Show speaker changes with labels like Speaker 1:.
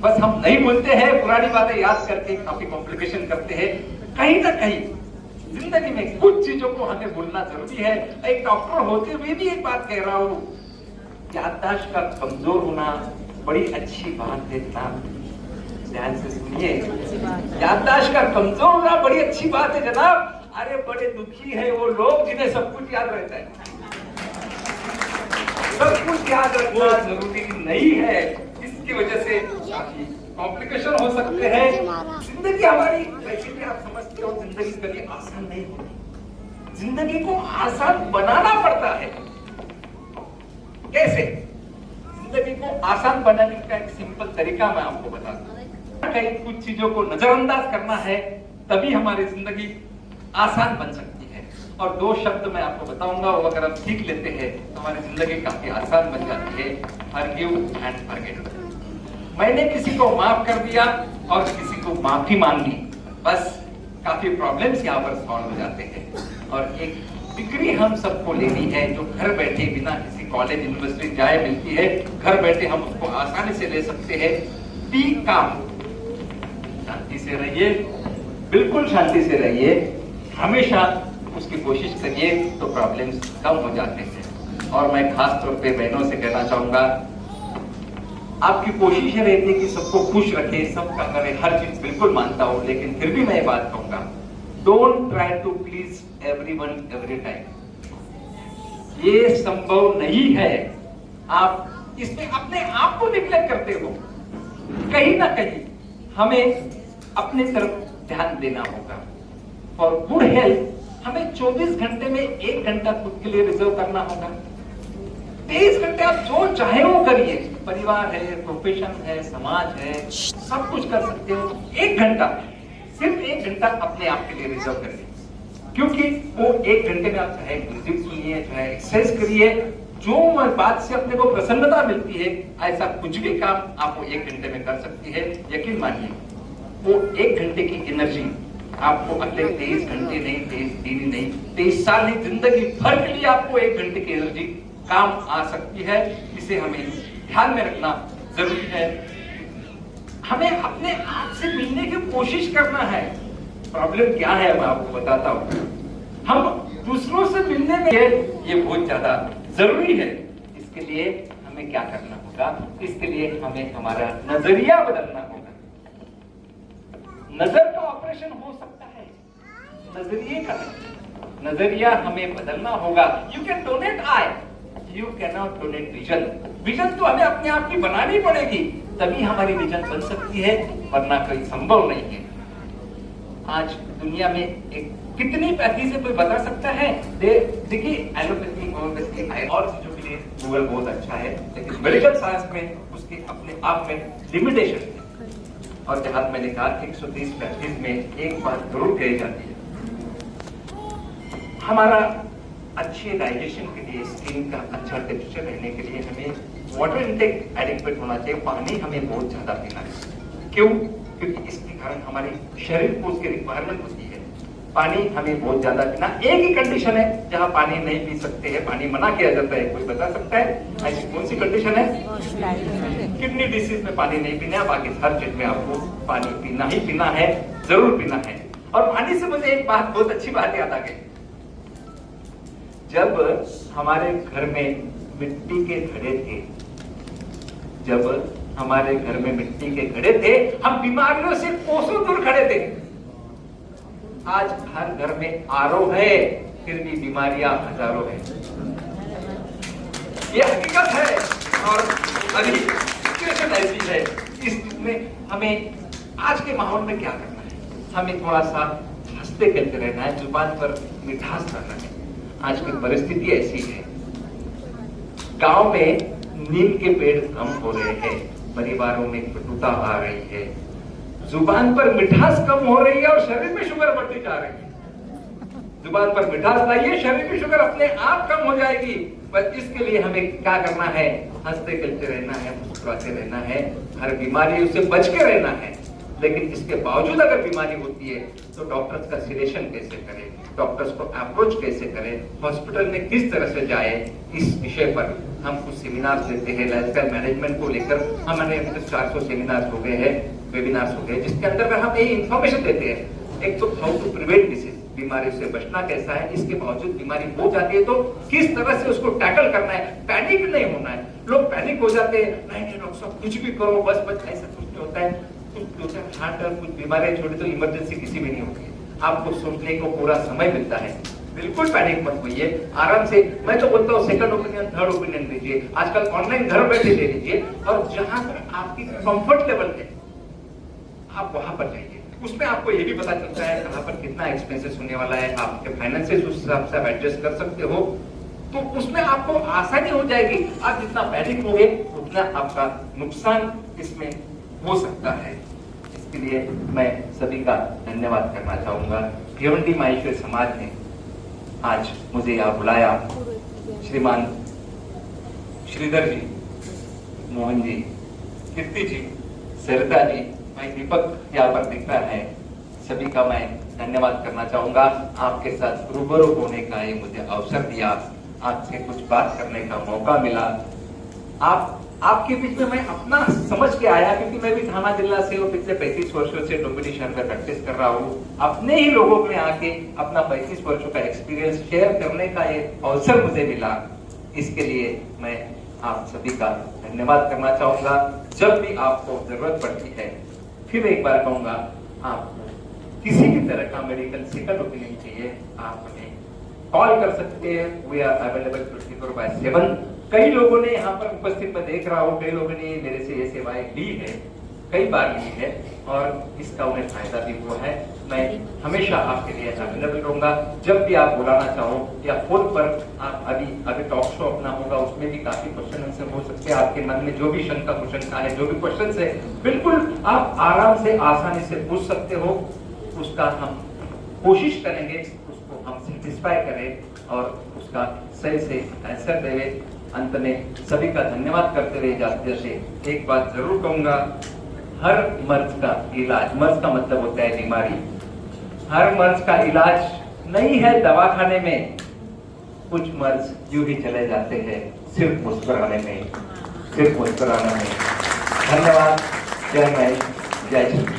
Speaker 1: बस हम नहीं बोलते हैं, पुरानी बातें याद करके काफी कॉम्प्लिकेशन करते हैं। कहीं ना कहीं जिंदगी में कुछ चीजों को हमें भूलना जरूरी है। एक डॉक्टर होते हुए भी एक बात कह रहा हूं, याददाश्त का कमजोर होना बड़ी अच्छी बात है जनाब। ध्यान से सुनिए, याददाश्त का कमजोर होना बड़ी अच्छी बात है जनाब। अरे बड़े दुखी है वो लोग जिन्हें सब कुछ याद रहता है। सब कुछ याद रखना जरूरी नहीं है, इसकी वजह से काफी कॉम्प्लिकेशन हो सकते हैं। जिंदगी हमारी वैसे भी आप समझते हो, जिंदगी कभी आसान नहीं होती। जिंदगी को आसान बनाना पड़ता है। कैसे? जिंदगी को आसान बनाने का एक सिंपल तरीका मैं आपको बताता हूं। कई कुछ चीजों को नजरअंदाज करना है, तभी हमारी जिंदगी आसान बन सकती है। और दो शब्द मैं आपको बताऊंगा, वो अगर आप सीख लेते हैं तो हमारी जिंदगी काफी आसान बन जाती है। Forgive and forget. मैंने किसी को माफ कर दिया और किसी को माफी मांग ली, बस काफी प्रॉब्लम्स यहाँ पर सॉल्व हो जाते हैं। और एक डिग्री हम सबको लेनी है जो घर बैठे बिना किसी कॉलेज यूनिवर्सिटी जाए मिलती है। घर बैठे हम उसको आसानी से ले सकते हैं। बी काम। शांति से रहिए, बिल्कुल शांति से रहिए, हमेशा उसकी कोशिश करिए तो प्रॉब्लम्स कम हो जाते हैं। और मैं खास तौर पे बहनों से कहना चाहूंगा, आपकी कोशिश ये रहती है कि सबको खुश रखे, सबका करे, हर चीज बिल्कुल मानता हूं, लेकिन फिर भी मैं ये बात कहूंगा, don't try to please everyone every time. ये संभव नहीं है। आप इसमें अपने आप को निग्लेक्ट करते हो। कहीं ना कहीं हमें अपने तरफ ध्यान देना होगा। फॉर गुड हेल्थ हमें 24 घंटे में 1 घंटा खुद के लिए रिजर्व करना होगा। 23 घंटे आप जो चाहे वो करिए, परिवार है, प्रोफेशन है, समाज है, सब कुछ कर सकते हो। 1 घंटा, सिर्फ 1 घंटा अपने आप के लिए रिजर्व करिए, क्योंकि वो 1 घंटे में आप चाहे म्यूजिक सुनिए, चाहे एक्सरसाइज करिए, जो बात से अपने को प्रसन्नता मिलती है, ऐसा कुछ भी काम आप वो 1 घंटे में कर सकती है। यकीन मानिए, वो 1 घंटे की एनर्जी आपको अगले 23 घंटे नहीं, 23 दिन नहीं, 23 साल नहीं, जिंदगी भर के लिए आपको 1 घंटे की एनर्जी काम आ सकती है। इसे हमें ध्यान में रखना जरूरी है। हमें अपने आप से मिलने की कोशिश करना है। प्रॉब्लम क्या है मैं आपको बताता हूं। हम दूसरों से मिलने में ये बहुत ज्यादा जरूरी है। इसके लिए हमें क्या करना होगा? इसके लिए हमें हमारा नजरिया बदलना होगा। नजर का ऑपरेशन हो सकता है, नजरिए का नहीं। नजरिया हमें बदलना होगा। You can donate I, you can not donate vision. Vision तो हमें अपने आप की बनानी पड़ेगी, तभी हमारी विजन बन सकती है, वरना कोई संभव नहीं है। आज दुनिया में एक कितनी पैथी से कोई बता सकता है? देखिए, एलोपैथी, होम्योपैथी और चीजों के लिए गूगल बहुत अच्छा है, लेकिन मेडिकल साइंस में उसके अपने आप में लिमिटेशन है। और जहां मैंने कहा 130 प्रैक्टिस में एक बात जरूर कही जाती है, हमारा अच्छे डाइजेशन के लिए, स्किन का अच्छा टेक्सचर रहने के लिए हमें वाटर इनटेक एडिक्वेट होना चाहिए। पानी हमें बहुत ज्यादा पीना है। क्यों? क्योंकि इसके कारण हमारे शरीर को उसकी रिक्वायरमेंट होती है। पानी हमें बहुत ज्यादा पीना। एक ही कंडीशन है जहां पानी नहीं पी सकते हैं, पानी मना किया जाता है, कोई बता सकता है ऐसी कौन सी कंडीशन है? किडनी डिसीज में पानी नहीं पीना है, बाकी हर चीज में आपको पानी पीना ही पीना है, जरूर पीना है। और पानी से मुझे एक बात, बहुत अच्छी बात याद आ गई। जब हमारे घर में मिट्टी के घड़े थे, जब हमारे घर में मिट्टी के घड़े थे, हम बीमारियों से कोसों दूर खड़े थे। आज हर घर में आरओ है, फिर भी बीमारियां हजारों हैं। ये हकीकत है। और अभी सिचुएशन ऐसी है, इसमें हमें आज के माहौल में क्या करना है? हमें थोड़ा सा हंसते खेलते रहना है, जुबान पर मिठास करना है। आज की परिस्थिति ऐसी है, गांव में नीम के पेड़ कम हो रहे हैं, परिवारों में कटुता आ रही है, जुबान पर मिठास कम हो रही है और शरीर में शुगर बढ़ती जा रही है। जुबान पर मिठास लाइए, शरीर की शुगर अपने आप कम हो जाएगी। पर इसके लिए हमें क्या करना है? हंसते खेलते रहना है, मुस्कुराते रहना है, हर बीमारी से बच के रहना है। लेकिन इसके बावजूद अगर बीमारी होती है तो डॉक्टर्स का सिलेक्शन कैसे करें, डॉक्टर्स को अप्रोच कैसे करें, हॉस्पिटल में किस तरह से जाए, इस विषय पर हम कुछ सेमिनार्स देते हैं लाइफस्टाइल मैनेजमेंट को लेकर। हमारे अभी तक 400 सेमिनार्स हो गए हैं, वेबिनार्स हो गए, जिसके अंदर हम यही इंफॉर्मेशन देते हैं। एक तो हाउ टू प्रिवेंट डिसीज, बीमारी से बचना कैसा है, इसके बावजूद बीमारी हो जाती है तो किस तरह से उसको टैकल करना है। पैनिक नहीं होना है। लोग पैनिक हो जाते हैं, नहीं डॉक्टर साहब कुछ भी करो बस ऐसा कुछ नहीं होता है। कुछ हार्ट और कुछ बीमारियां छोड़ी तो इमरजेंसी किसी में नहीं होती है। आपको सोचने को पूरा समय मिलता है। बिल्कुल पैनिक मत होइए, आराम से। मैं तो बोलता हूँ सेकंड ओपिनियन, थर्ड ओपिनियन लीजिए। आजकल ऑनलाइन घर बैठे ले लीजिए, और जहां पर आपकी कंफर्ट लेवल है आप वहां पर जाइए। उसमें आपको ये भी पता चलता है कहां पर कितना एक्सपेंसेस होने वाला है, आपके फाइनेंसेस उस हिसाब से आप एडजस्ट कर सकते हो, तो उसमें आपको आसानी हो जाएगी। आप जितना पैनिक होंगे उतना आपका नुकसान इसमें हो सकता है। इसके लिए मैं सभी का धन्यवाद करना चाहूंगा। भिवंडी माहेश्वरी समाज ने आज मुझे यहाँ बुलाया। श्रीमान श्रीधर जी, मोहन जी, कीर्ति जी, सरिता जी, मैं दीपक यहाँ पर दिख रहा है, सभी का मैं धन्यवाद करना चाहूंगा। आपके साथ रूबरू होने का ये मुझे अवसर दिया, आपसे कुछ बात करने का मौका मिला। आपके बीच में मैं अपना समझ के आया, क्योंकि मैं भी थाना जिला से और पिछले 35 वर्षों से डोंबिवली शहर में प्रैक्टिस कर रहा हूँ। अपने ही लोगों में आके अपना 35 वर्षों का एक्सपीरियंस शेयर करने का ये अवसर मुझे मिला। इसके लिए मैं आप सभी का धन्यवाद करना चाहूंगा। जब भी आपको जरूरत पड़ती है, फिर एक बार कहूंगा, आपको किसी भी तरह का मेडिकल सेकंड ओपिनियन चाहिए, आप हमें कॉल कर सकते हैं। We are available 24/7। कई लोगों ने यहाँ पर उपस्थित मैं देख रहा हूँ, कई लोगों ने मेरे से ये सेवाएं ली है, कई बार ली है, और इसका उन्हें फायदा भी हुआ है। मैं हमेशा आपके लिए अवेलेबल रहूंगा। जब भी आप बुलाना चाहो या फोन पर, आप अभी टॉक शो अपना होगा, उसमें भी काफी क्वेश्चन आंसर हो सकते हैं। आपके मन में जो भी शंका कुशंका है, जो भी क्वेश्चन है, बिल्कुल आप आराम से आसानी से पूछ सकते हो। उसका हम कोशिश करेंगे उसको हम सेटिस्फाई करें और उसका सही से आंसर देवे। अंत में सभी का धन्यवाद करते हुए जाते जाते एक बात जरूर कहूंगा, हर मर्ज का इलाज, मर्ज का मतलब होता है बीमारी, हर मर्ज का इलाज नहीं है दवाखाने में। कुछ मर्ज यूं ही चले जाते हैं सिर्फ मुस्कुराने में, सिर्फ मुस्कुराने में। धन्यवाद। जय महेश, जय श्री।